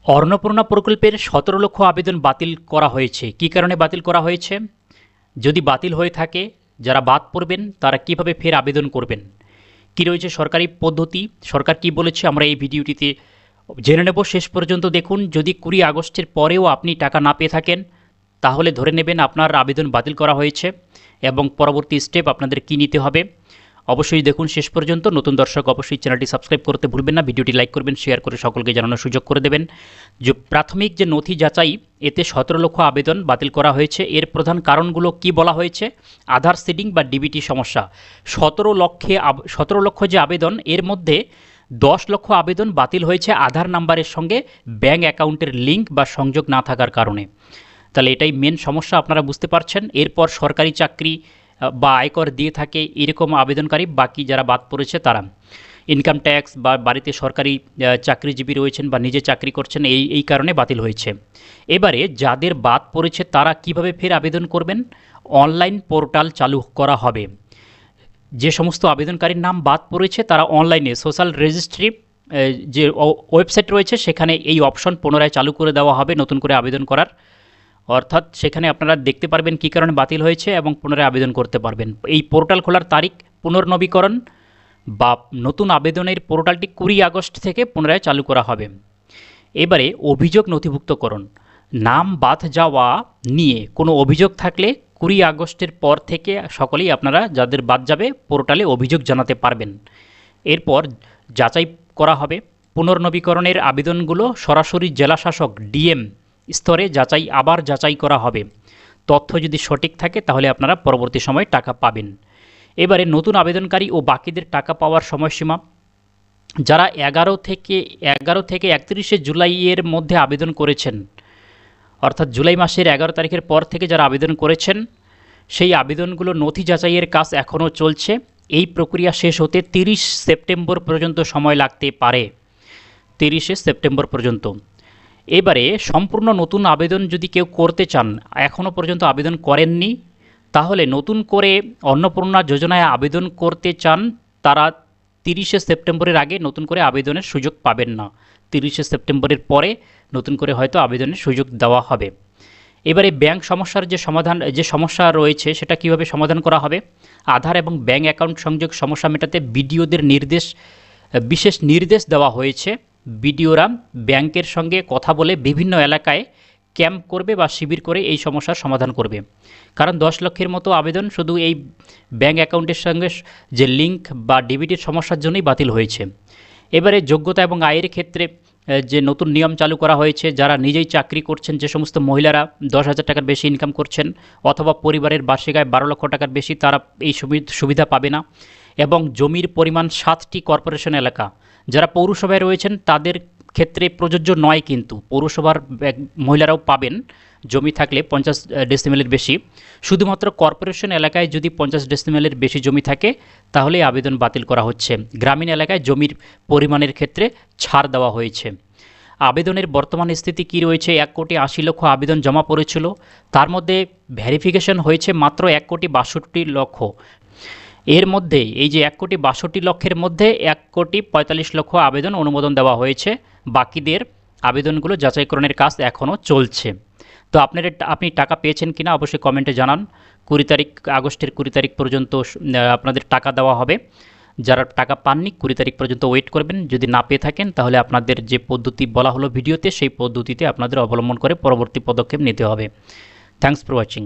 অন্নপূর্ণা প্রকল্পের ১৭ লক্ষ আবেদন বাতিল করা হয়েছে। কী কারণে বাতিল করা হয়েছে? যদি বাতিল হয়ে থাকে, যারা বাদ পড়বেন তারা কিভাবে ফের আবেদন করবেন, কী রয়েছে সরকারি পদ্ধতি, সরকার কি বলেছে, আমরা এই ভিডিওটিতে জেনে নেব। শেষ পর্যন্ত দেখুন। যদি ২০ আগস্টের পরেও আপনি টাকা না পেয়ে থাকেন, তাহলে ধরে নেবেন আপনার আবেদন বাতিল করা হয়েছে এবং পরবর্তী স্টেপ আপনাদের কী নিতে হবে। অবশ্যই দেখুন শেষ পর্যন্ত। নতুন দর্শক অবশ্যই চ্যানেলটি সাবস্ক্রাইব করতে ভুলবেন না, ভিডিওটি লাইক করবেন, শেয়ার করে সকলকে জানানোর সুযোগ করে দেবেন। যে প্রাথমিক যে নথি যাচাই, এতে ১৭ লক্ষ আবেদন বাতিল করা হয়েছে। এর প্রধান কারণগুলো কি বলা হয়েছে? আধার সিডিং বা ডিবিটি সমস্যা। ১৭ লক্ষ যে আবেদন, এর মধ্যে ১০ লক্ষ আবেদন বাতিল হয়েছে আধার নাম্বারের সঙ্গে ব্যাঙ্ক অ্যাকাউন্টের লিঙ্ক বা সংযোগ না থাকার কারণে। তাহলে এটাই মেন সমস্যা, আপনারা বুঝতে পারছেন। এরপর সরকারি চাকরি বা আয়কর দিয়ে থাকে এরকম আবেদনকারী, বাকি যারা বাদ পড়েছে তারা ইনকাম ট্যাক্স বা বাড়িতে সরকারি চাকরিজীবী রয়েছেন বা নিজে চাকরি করছেন, এই কারণে বাতিল হয়েছে। এবারে যাদের বাদ পড়েছে তারা কিভাবে ফের আবেদন করবেন? অনলাইন পোর্টাল চালু করা হবে। যে সমস্ত আবেদনকারীর নাম বাদ পড়েছে তারা অনলাইনে সোশ্যাল রেজিস্ট্রি যে ওয়েবসাইট রয়েছে সেখানে এই অপশন পুনরায় চালু করে দেওয়া হবে নতুন করে আবেদন করার। অর্থাৎ সেখানে আপনারা দেখতে পারবেন কী কারণে বাতিল হয়েছে এবং পুনরায় আবেদন করতে পারবেন। এই পোর্টাল খোলার তারিখ পুনর্নবীকরণ বা নতুন আবেদনের পোর্টালটি ২০ আগস্ট থেকে পুনরায় চালু করা হবে। এবারে অভিযোগ নথিভুক্তকরণ। নাম বাদ যাওয়া নিয়ে কোনো অভিযোগ থাকলে ২০ আগস্টের পর থেকে সকলেই আপনারা যাদের বাদ যাবে পোর্টালে অভিযোগ জানাতে পারবেন। এরপর যাচাই করা হবে। পুনর্নবীকরণের আবেদনগুলো সরাসরি জেলাশাসক ডিএম স্তরে আবার যাচাই করা হবে। তথ্য যদি সঠিক থাকে তাহলে আপনারা পরবর্তী সময়ে টাকা পাবেন। এবারে নতুন আবেদনকারী ও বাকিদের টাকা পাওয়ার সময়সীমা। যারা ১১ থেকে ৩১শে জুলাইয়ের মধ্যে আবেদন করেছেন, অর্থাৎ জুলাই মাসের ১১ তারিখের পর থেকে যারা আবেদন করেছেন, সেই আবেদনগুলো নথি যাচাইয়ের কাজ এখনও চলছে। এই প্রক্রিয়া শেষ হতে ৩০ সেপ্টেম্বর পর্যন্ত সময় লাগতে পারে। ৩০শে সেপ্টেম্বর পর্যন্ত। এবারে সম্পূর্ণ নতুন আবেদন যদি কেউ করতে চান, এখনও পর্যন্ত আবেদন করেননি, তাহলে নতুন করে অন্নপূর্ণা যোজনায় আবেদন করতে চান, তারা ৩০শে সেপ্টেম্বরের আগে নতুন করে আবেদনের সুযোগ পাবেন না। ৩০শে সেপ্টেম্বরের পরে নতুন করে হয়তো আবেদনের সুযোগ দেওয়া হবে। এবারে ব্যাংক সমস্যার যে সমস্যা রয়েছে সেটা কিভাবে সমাধান করা হবে? আধার এবং ব্যাংক অ্যাকাউন্ট সংযোগ সমস্যা মেটাতে বিডিওদের বিশেষ নির্দেশ দেওয়া হয়েছে। বিডিওরা ব্যাংকের সঙ্গে কথা বলে বিভিন্ন এলাকায় ক্যাম্প করবে বা শিবির করে এই সমস্যার সমাধান করবে। কারণ ১০ লক্ষের মতো আবেদন শুধু এই ব্যাংক অ্যাকাউন্টের সঙ্গে যে লিঙ্ক বা ডিবিটির সমস্যার জন্যই বাতিল হয়েছে। এবারে যোগ্যতা এবং আয়ের ক্ষেত্রে যে নতুন নিয়ম চালু করা হয়েছে, যারা নিজেই চাকরি করছেন, যে সমস্ত মহিলারা ১০,০০০ টাকার বেশি ইনকাম করছেন অথবা পরিবারের বার্ষিক আয় ১২ লক্ষ টাকার বেশি, তারা এই সুবিধা পাবে না। এবং জমির পরিমাণ ৭টি কর্পোরেশন এলাকা, যারা পৌরসভায় রয়েছেন তাদের ক্ষেত্রে প্রযোজ্য নয়, কিন্তু পৌরসভার মহিলারাও পাবেন জমি থাকলে ৫০ ডেসিমেলের বেশি। শুধুমাত্র কর্পোরেশন এলাকায় যদি ৫০ ডেসিমেলের বেশি জমি থাকে তাহলে আবেদন বাতিল করা হচ্ছে। গ্রামীণ এলাকায় জমির পরিমাণের ক্ষেত্রে ছাড় দেওয়া হয়েছে। আবেদনের বর্তমান স্থিতি কি রয়েছে? ১,৮০,০০,০০০ আবেদন জমা পড়েছিল, তার মধ্যে ভেরিফিকেশন হয়েছে মাত্র ১,৬২,০০,০০০। এর মধ্যে এই যে ১,৬২,০০,০০০ মধ্যে ১,৪৫,০০,০০০ আবেদন অনুমোদন দেওয়া হয়েছে। বাকিদের আবেদনগুলো যাচাইকরণের কাজ এখনও চলছে। তো আপনি টাকা পেয়েছেন কিনা অবশ্যই কমেন্টে জানান। ২০ আগস্টের ২০ তারিখ পর্যন্ত আপনাদের টাকা দেওয়া হবে। যারা টাকা পাননি ২০ তারিখ পর্যন্ত ওয়েট করবেন। যদি না পেয়ে থাকেন তাহলে আপনাদের যে পদ্ধতি বলা হলো ভিডিওতে, সেই পদ্ধতিতে আপনাদের অবলম্বন করে পরবর্তী পদক্ষেপ নিতে হবে। Thanks for watching.